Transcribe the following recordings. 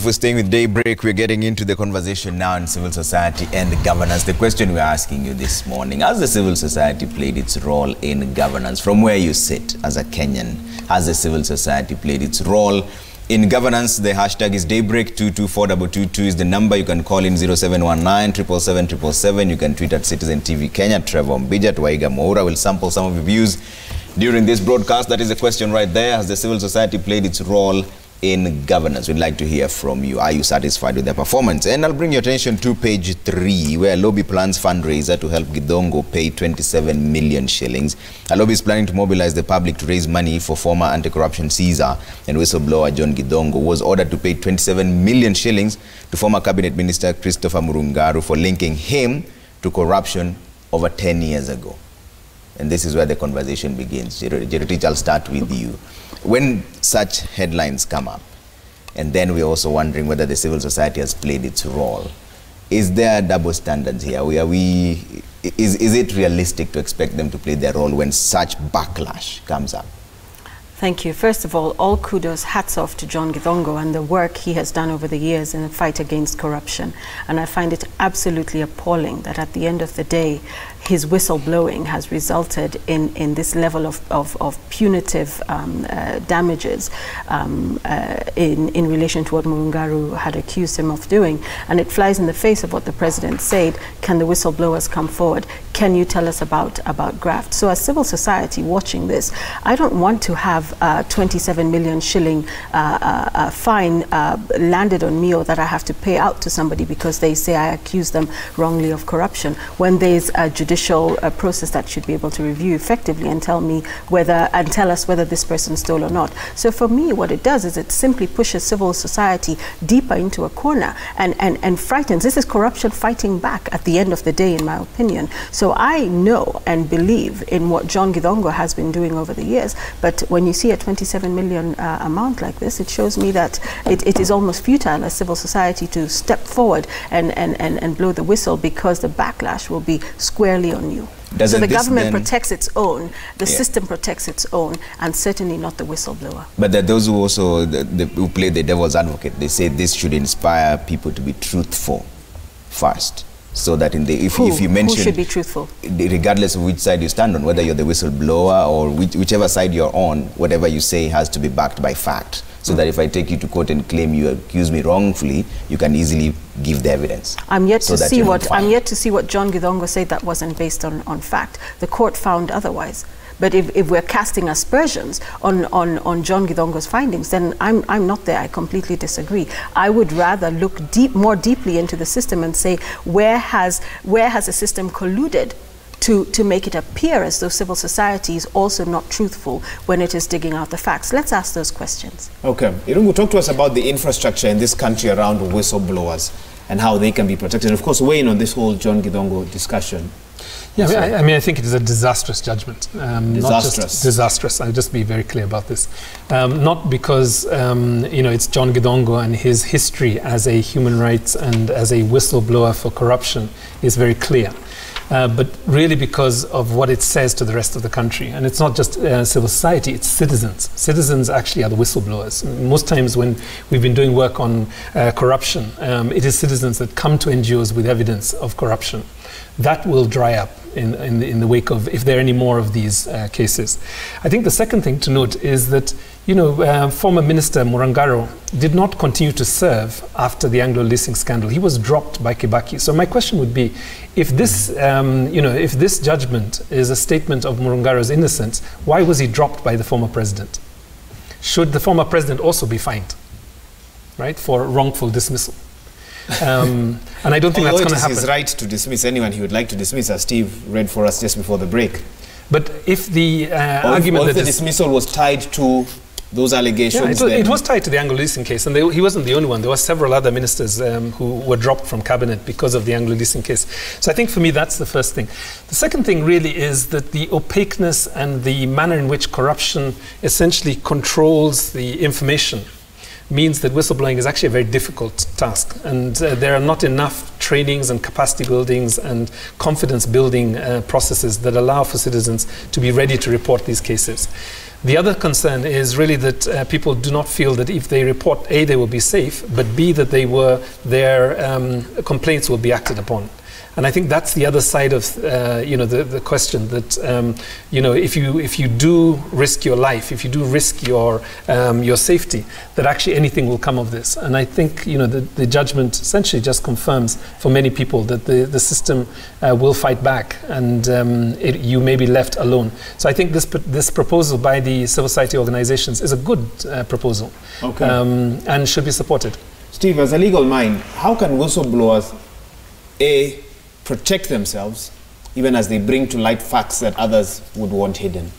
For staying with Daybreak, we're getting into the conversation now in civil society and governance. The question we're asking you this morning: has the civil society played its role in governance? From where you sit as a Kenyan, has the civil society played its role in governance? The hashtag is Daybreak. 224222 is the number. You can call in 0719 777. You can tweet at Citizen TV Kenya. Trevor Mbija, Waiga Moura will sample some of your views during this broadcast. That is the question right there. Has the civil society played its role in governance? We'd like to hear from you. Are you satisfied with their performance? And I'll bring your attention to page 3, where Lobby plans fundraiser to help Githongo pay 27 million shillings. A lobby is planning to mobilize the public to raise money for former anti-corruption Caesar and whistleblower John Githongo, who was ordered to pay 27 million shillings to former cabinet minister Christopher Murungaru for linking him to corruption over 10 years ago. And this is where the conversation begins. Jerotich, I'll start with you. When such headlines come up, and then we're also wondering whether the civil society has played its role, is there double standards here? Is it realistic to expect them to play their role when such backlash comes up? Thank you. First of all kudos, hats off to John Githongo and the work he has done over the years in the fight against corruption. And I find it absolutely appalling that at the end of the day, his whistleblowing has resulted in this level of punitive damages in relation to what Murungaru had accused him of doing. And it flies in the face of what the president said: can the whistleblowers come forward? Can you tell us about graft? So as civil society watching this, I don't want to have 27 million shilling fine landed on me, or that I have to pay out to somebody because they say I accuse them wrongly of corruption, when there's a judicial process that should be able to review effectively and tell us whether this person stole or not. So for me, what it does is it simply pushes civil society deeper into a corner and frightens. This is corruption fighting back at the end of the day, in my opinion. So I know and believe in what John Githongo has been doing over the years, but when you see a 27 million amount like this, it shows me that it is almost futile as civil society to step forward and blow the whistle, because the backlash will be squarely on you. So the government protects its own, the system protects its own, and certainly not the whistleblower. But there are those who also who play the devil's advocate. They say this should inspire people to be truthful first, so that if you mention, who should be truthful, regardless of which side you stand on, whether you're the whistleblower or whichever side you're on, whatever you say has to be backed by fact, so that if I take you to court and claim you accuse me wrongfully, you can easily give the evidence. I'm yet to see what John Githongo said that wasn't based on fact. The court found otherwise. But if we're casting aspersions on John Githongo's findings, then I'm not there. I completely disagree. I would rather look more deeply into the system and say, where has the system colluded to make it appear as though civil society is also not truthful when it is digging out the facts? Let's ask those questions. Okay. Irungu, talk to us about the infrastructure in this country around whistleblowers and how they can be protected. And of course, weigh in on this whole John Githongo discussion. Yeah, I mean, I think it is a disastrous judgment. Disastrous. Not just disastrous. I'll just be very clear about this. Not because, it's John Githongo and his history as a human rights and as a whistleblower for corruption is very clear. But really because of what it says to the rest of the country. And it's not just civil society, it's citizens. Citizens actually are the whistleblowers. Most times when we've been doing work on corruption, it is citizens that come to NGOs with evidence of corruption. That will dry up in the wake of, if there are any more of these cases. I think the second thing to note is that, former Minister Murungaru did not continue to serve after the Anglo leasing scandal. He was dropped by Kibaki. So my question would be, if this, if this judgment is a statement of Murungaru's innocence, why was he dropped by the former president? Should the former president also be fined, right, for wrongful dismissal? And I don't think that's going to happen. It is his right to dismiss anyone he would like to dismiss, as Steve read for us just before the break. But if the argument that the dismissal was tied to those allegations... Yeah, it was tied to the Anglo leasing case, and he wasn't the only one. There were several other ministers who were dropped from cabinet because of the Anglo leasing case. So I think for me that's the first thing. The second thing really is that the opaqueness and the manner in which corruption essentially controls the information means that whistleblowing is actually a very difficult task, and there are not enough trainings and capacity buildings and confidence building processes that allow for citizens to be ready to report these cases. The other concern is really that people do not feel that if they report, A, they will be safe, but B, that their complaints will be acted upon. And I think that's the other side of the question, that if you do risk your life, if you do risk your safety, that actually anything will come of this. And I think the judgment essentially just confirms for many people that the system will fight back, and you may be left alone. So I think this proposal by the civil society organizations is a good proposal, and should be supported. Steve, as a legal mind, how can whistleblowers protect themselves even as they bring to light facts that others would want hidden?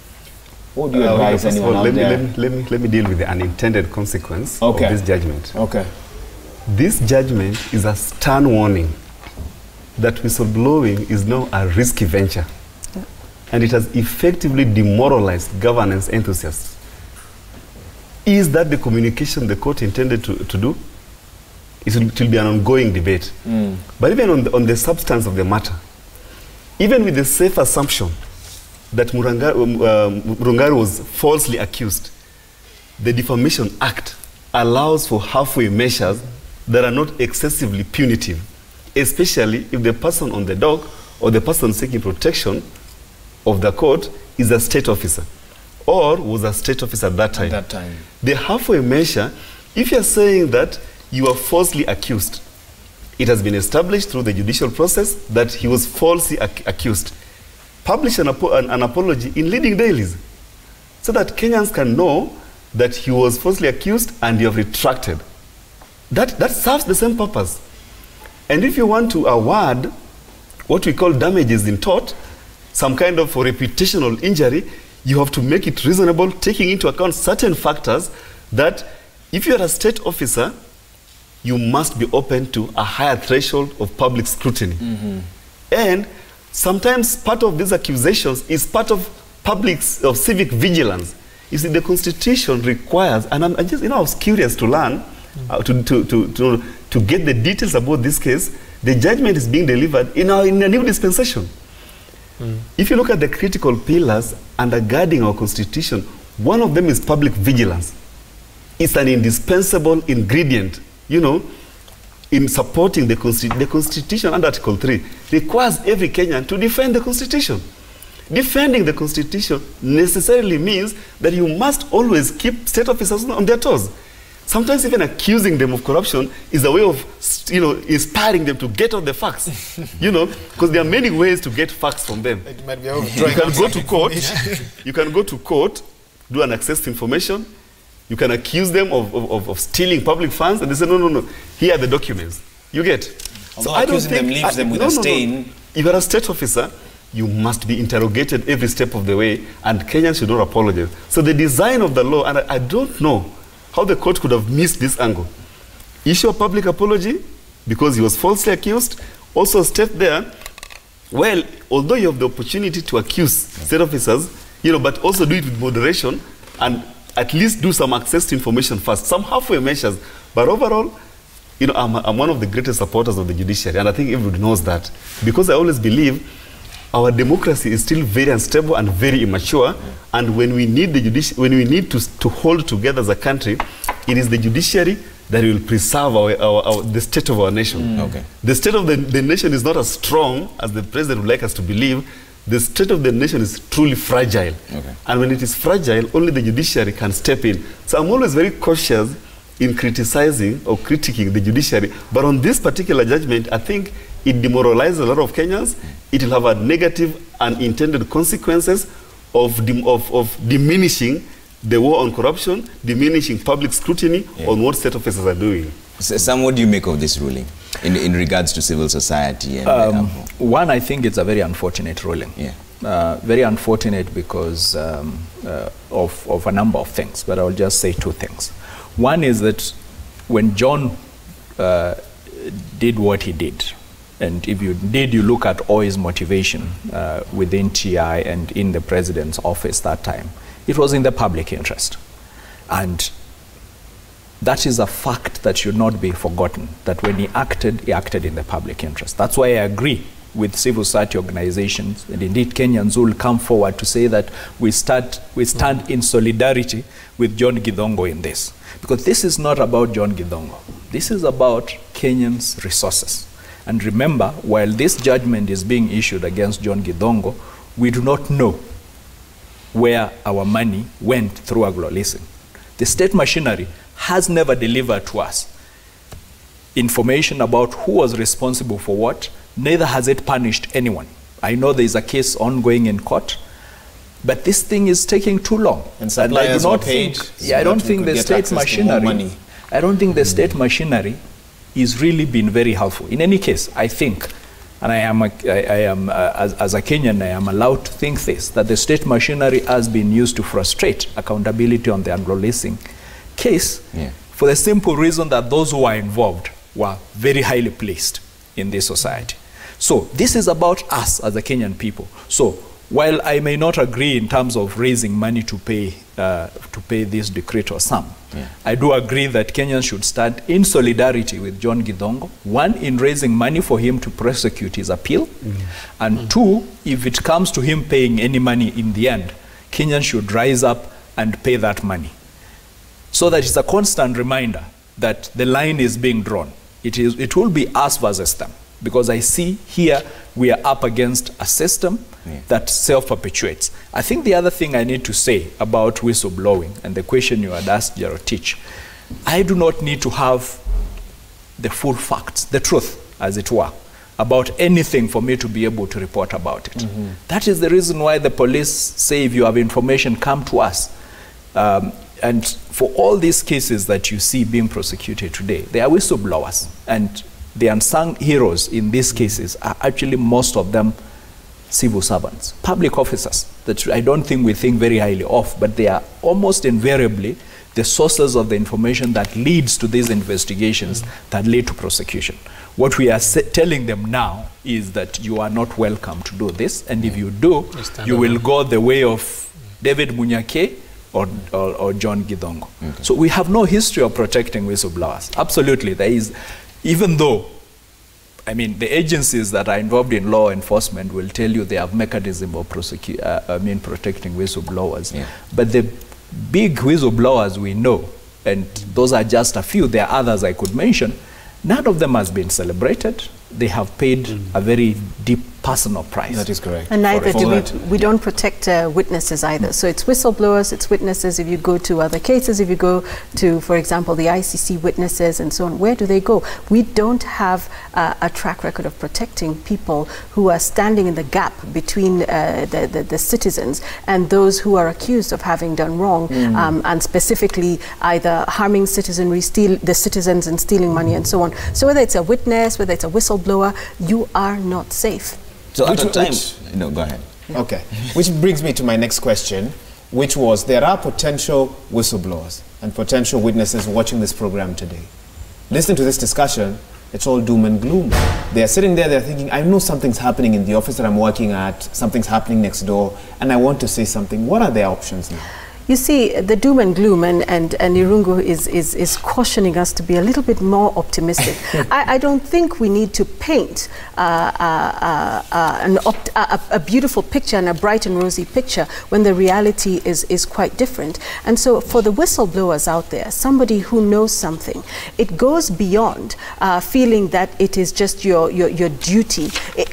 What would you advise anyone out there? Let me deal with the unintended consequence of this judgment. Okay. This judgment is a stern warning that whistleblowing is now a risky venture, and it has effectively demoralized governance enthusiasts. Is that the communication the court intended to do? It will be an ongoing debate. But even on the substance of the matter, even with the safe assumption that Murungaru was falsely accused, the Defamation Act allows for halfway measures that are not excessively punitive, especially if the person on the dock or the person seeking protection of the court is a state officer or was a state officer at that time. The halfway measure, if you're saying that you are falsely accused, it has been established through the judicial process that he was falsely accused, publish an apology in leading dailies so that Kenyans can know that he was falsely accused and you have retracted. That serves the same purpose. And if you want to award what we call damages in tort, some kind of reputational injury, you have to make it reasonable, taking into account certain factors that if you are a state officer, you must be open to a higher threshold of public scrutiny. And sometimes part of these accusations is part of civic vigilance. You see, the Constitution requires, and I was curious to learn, to get the details about this case. The judgment is being delivered in a new dispensation. If you look at the critical pillars undergirding our Constitution, one of them is public vigilance. It's an indispensable ingredient, in supporting the Constitution. Under Article 3 requires every Kenyan to defend the Constitution. Defending the Constitution necessarily means that you must always keep state officers on their toes. Sometimes even accusing them of corruption is a way of, inspiring them to get out the facts, because there are many ways to get facts from them. It might be you can go to court, you can go to court, do an access to information. You can accuse them of stealing public funds, and they say, no, here are the documents. You get. Although so accusing them leaves them with a stain. If you're a state officer, you must be interrogated every step of the way, and Kenyans should not apologize. So the design of the law, and I don't know how the court could have missed this angle. Issue a public apology because he was falsely accused. Also state there, well, although you have the opportunity to accuse state officers, but also do it with moderation and at least do some access to information first, some halfway measures. But overall, I'm one of the greatest supporters of the judiciary, and I think everybody knows that, because I always believe our democracy is still very unstable and very immature, and when we need to hold together as a country, it is the judiciary that will preserve the state of our nation. The state of the nation is not as strong as the president would like us to believe. The state of the nation is truly fragile. And when it is fragile, only the judiciary can step in. So I'm always very cautious in criticizing or critiquing the judiciary. But on this particular judgment, I think it demoralizes a lot of Kenyans. It will have a negative unintended consequences of diminishing the war on corruption, diminishing public scrutiny on what state officers are doing. So, Sam, what do you make of this ruling in regards to civil society? And one, I think it's a very unfortunate ruling. Very unfortunate because of a number of things, but I'll just say two things. One is that when John did what he did, and if you look at all his motivation within TI and in the president's office that time, it was in the public interest. And that is a fact that should not be forgotten, that when he acted in the public interest. That's why I agree with civil society organizations, and indeed Kenyans who will come forward to say that we stand in solidarity with John Githongo in this. Because this is not about John Githongo. This is about Kenyans' resources. And remember, while this judgment is being issued against John Githongo, we do not know where our money went through Ogolla leasing. The state machinery has never delivered to us information about who was responsible for what, neither has it punished anyone. I know there is a case ongoing in court, but this thing is taking too long. And suppliers were paid. I don't think the state machinery, I don't think the state machinery is really been very helpful. In any case, I think, and as a Kenyan, I am allowed to think this, that the state machinery has been used to frustrate accountability on the Ogolla leasing case, for the simple reason that those who are involved were very highly placed in this society. So this is about us as a Kenyan people. So while I may not agree in terms of raising money to pay this decretor sum, I do agree that Kenyans should stand in solidarity with John Githongo, one, in raising money for him to prosecute his appeal, and two, if it comes to him paying any money in the end, Kenyans should rise up and pay that money. So that it's a constant reminder that the line is being drawn. It will be us versus them. Because I see here we are up against a system that self-perpetuates. I think the other thing I need to say about whistleblowing, and the question you had asked Jerotich, I do not need to have the full facts, the truth, as it were, about anything for me to be able to report about it. That is the reason why the police say, if you have information, come to us. And for all these cases that you see being prosecuted today, they are whistleblowers. And the unsung heroes in these cases are actually, most of them, civil servants, public officers that I don't think we think very highly of, but they are almost invariably the sources of the information that leads to these investigations that lead to prosecution. What we are telling them now is that you are not welcome to do this, and if you do, you will go the way of David Munyake or John Githongo. So we have no history of protecting whistleblowers. Absolutely, there is. Even though, I mean, the agencies that are involved in law enforcement will tell you they have mechanism of protecting whistleblowers. But the big whistleblowers we know, and those are just a few, there are others I could mention, none of them has been celebrated. They have paid a very deep personal price. That is correct. And neither do we don't protect witnesses either. So it's whistleblowers, it's witnesses. If you go to other cases, if you go to, for example, the ICC witnesses and so on, where do they go? We don't have a track record of protecting people who are standing in the gap between the citizens and those who are accused of having done wrong, and specifically either harming citizenry, the citizens and stealing money and so on. So whether it's a witness, whether it's a whistleblower, you are not safe. So at a time, no, go ahead. Okay, which brings me to my next question, which was, there are potential whistleblowers and potential witnesses watching this program today. Listen to this discussion, it's all doom and gloom. They're sitting there, they're thinking, I know something's happening in the office that I'm working at, something's happening next door, and I want to say something. What are their options now? You see, the doom and gloom, and Irungu is cautioning us to be a little bit more optimistic. I don't think we need to paint a beautiful picture and a bright and rosy picture when the reality is quite different. And so for the whistleblowers out there, somebody who knows something, it goes beyond feeling that it is just your duty,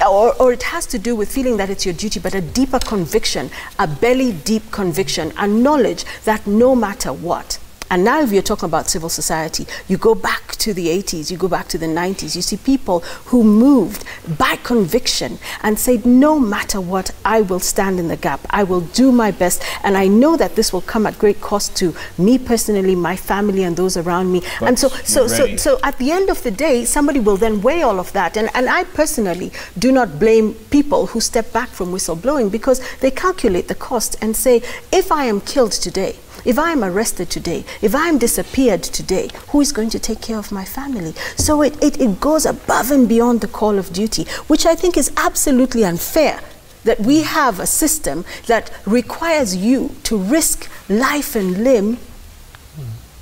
or it has to do with feeling that it's your duty, but a deeper conviction, a belly deep conviction, a knowledge that no matter what, and now if you're talking about civil society, you go back to the 80s, you go back to the 90s, you see people who moved by conviction and said, no matter what, I will stand in the gap, I will do my best, and I know that this will come at great cost to me personally, my family, and those around me. But and so at the end of the day, somebody will then weigh all of that, and I personally do not blame people who step back from whistleblowing, because they calculate the cost and say, if I am killed today, if I am arrested today, if I am disappeared today, who is going to take care of my family? So it goes above and beyond the call of duty, which I think is absolutely unfair, that we have a system that requires you to risk life and limb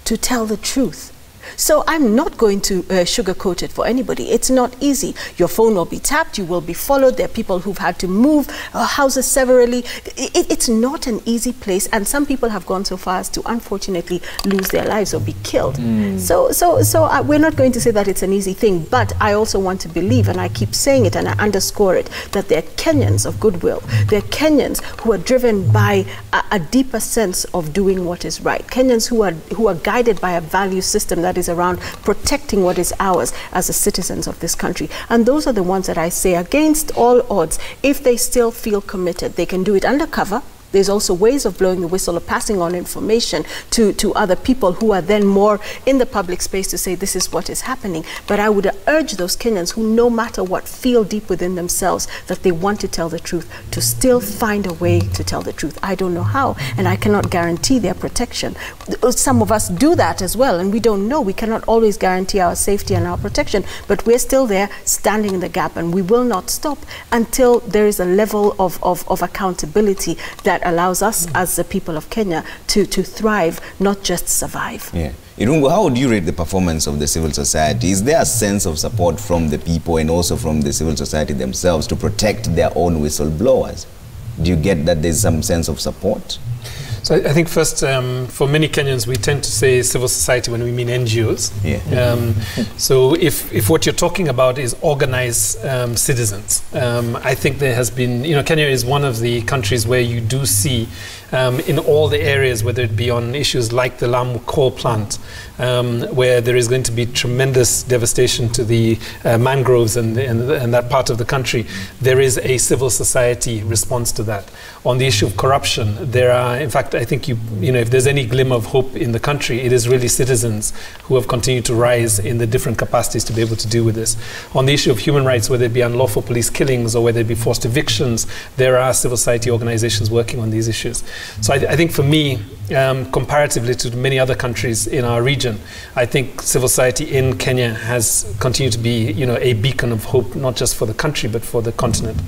to tell the truth. So I'm not going to sugarcoat it for anybody. It's not easy. Your phone will be tapped, you will be followed. There are people who've had to move houses severally. It's not an easy place, and some people have gone so far as to unfortunately lose their lives or be killed. So we're not going to say that it's an easy thing, but I also want to believe, and I keep saying it and I underscore it, that there are Kenyans of goodwill. There are Kenyans who are driven by a deeper sense of doing what is right. Kenyans who are guided by a value system that is around protecting what is ours as the citizens of this country. And those are the ones that I say, against all odds, if they still feel committed, they can do it undercover. There's also ways of blowing the whistle or passing on information to other people who are then more in the public space to say this is what is happening. But I would urge those Kenyans who, no matter what, feel deep within themselves that they want to tell the truth, to still find a way to tell the truth. I don't know how, and I cannot guarantee their protection. Some of us do that as well, and we don't know. We cannot always guarantee our safety and our protection, but we're still there standing in the gap, and we will not stop until there is a level of accountability that allows us as the people of Kenya to thrive, not just survive. Yeah. Irungu, how would you rate the performance of the civil society? Is there a sense of support from the people and also from the civil society themselves to protect their own whistleblowers? Do you get that there's some sense of support? So I think first, for many Kenyans, we tend to say civil society when we mean NGOs. Yeah. So if what you're talking about is organized citizens, I think there has been, Kenya is one of the countries where you do see in all the areas, whether it be on issues like the Lamu coal plant, where there is going to be tremendous devastation to the mangroves and that part of the country, there is a civil society response to that. On the issue of corruption, there are, in fact, I think if there's any glimmer of hope in the country, it is really citizens who have continued to rise in the different capacities to be able to deal with this. On the issue of human rights, whether it be unlawful police killings or whether it be forced evictions, there are civil society organizations working on these issues. So I think for me, comparatively to many other countries in our region, I think civil society in Kenya has continued to be, a beacon of hope, not just for the country, but for the continent.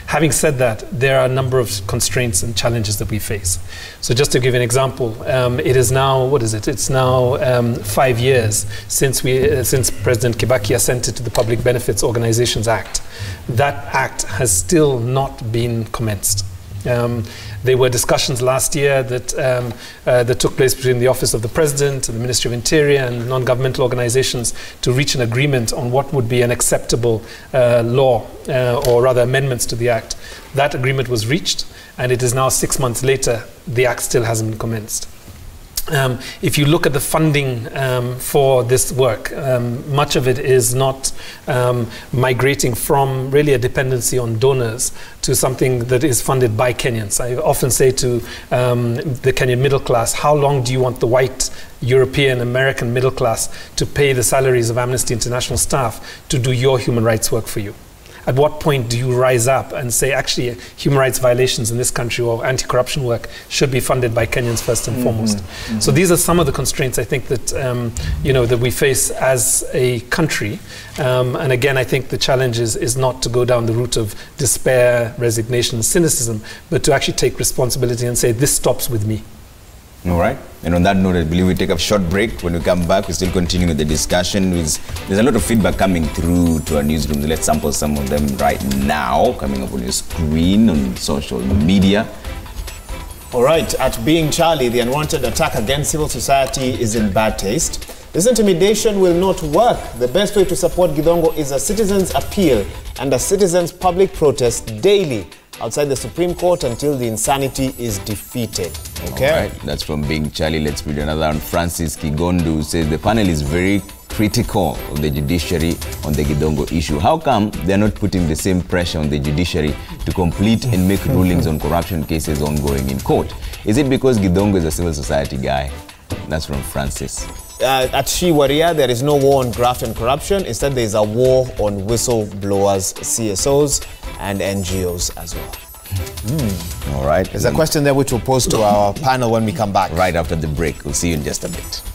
Having said that, there are a number of constraints and challenges that we face. So just to give an example, it is now, It's now 5 years since President Kibaki assented to the Public Benefits Organizations Act. That act has still not been commenced. There were discussions last year that took place between the Office of the President and the Ministry of Interior and non-governmental organizations to reach an agreement on what would be an acceptable law, or rather amendments to the Act. That agreement was reached, and it is now 6 months later, the Act still hasn't been commenced. If you look at the funding for this work, much of it is not migrating from really a dependency on donors to something that is funded by Kenyans. I often say to the Kenyan middle class, how long do you want the white European American middle class to pay the salaries of Amnesty International staff to do your human rights work for you? At what point do you rise up and say, actually, human rights violations in this country or anti-corruption work should be funded by Kenyans first and foremost? So these are some of the constraints I think that, that we face as a country. And again, I think the challenge is not to go down the route of despair, resignation, cynicism, but to actually take responsibility and say, this stops with me. All right. And on that note, I believe we take a short break. When we come back, we still continue with the discussion. There's a lot of feedback coming through to our newsroom. Let's sample some of them right now, coming up on your screen on social media. All right. At Being Charlie, the unwanted attack against civil society is in bad taste. This intimidation will not work. The best way to support Githongo is a citizen's appeal and a citizen's public protest daily outside the Supreme Court until the insanity is defeated. Okay. All right, that's from Being Charlie. Let's read another one. Francis Kigondu says the panel is very critical of the judiciary on the Githongo issue. How come they're not putting the same pressure on the judiciary to complete and make rulings on corruption cases ongoing in court? Is it because Githongo is a civil society guy? That's from Francis. At Shiwaria, there is no war on graft and corruption. Instead, there is a war on whistleblowers, CSOs, and NGOs as well. All right. There's a question there which we'll pose to our panel when we come back. Right after the break. We'll see you in just a bit.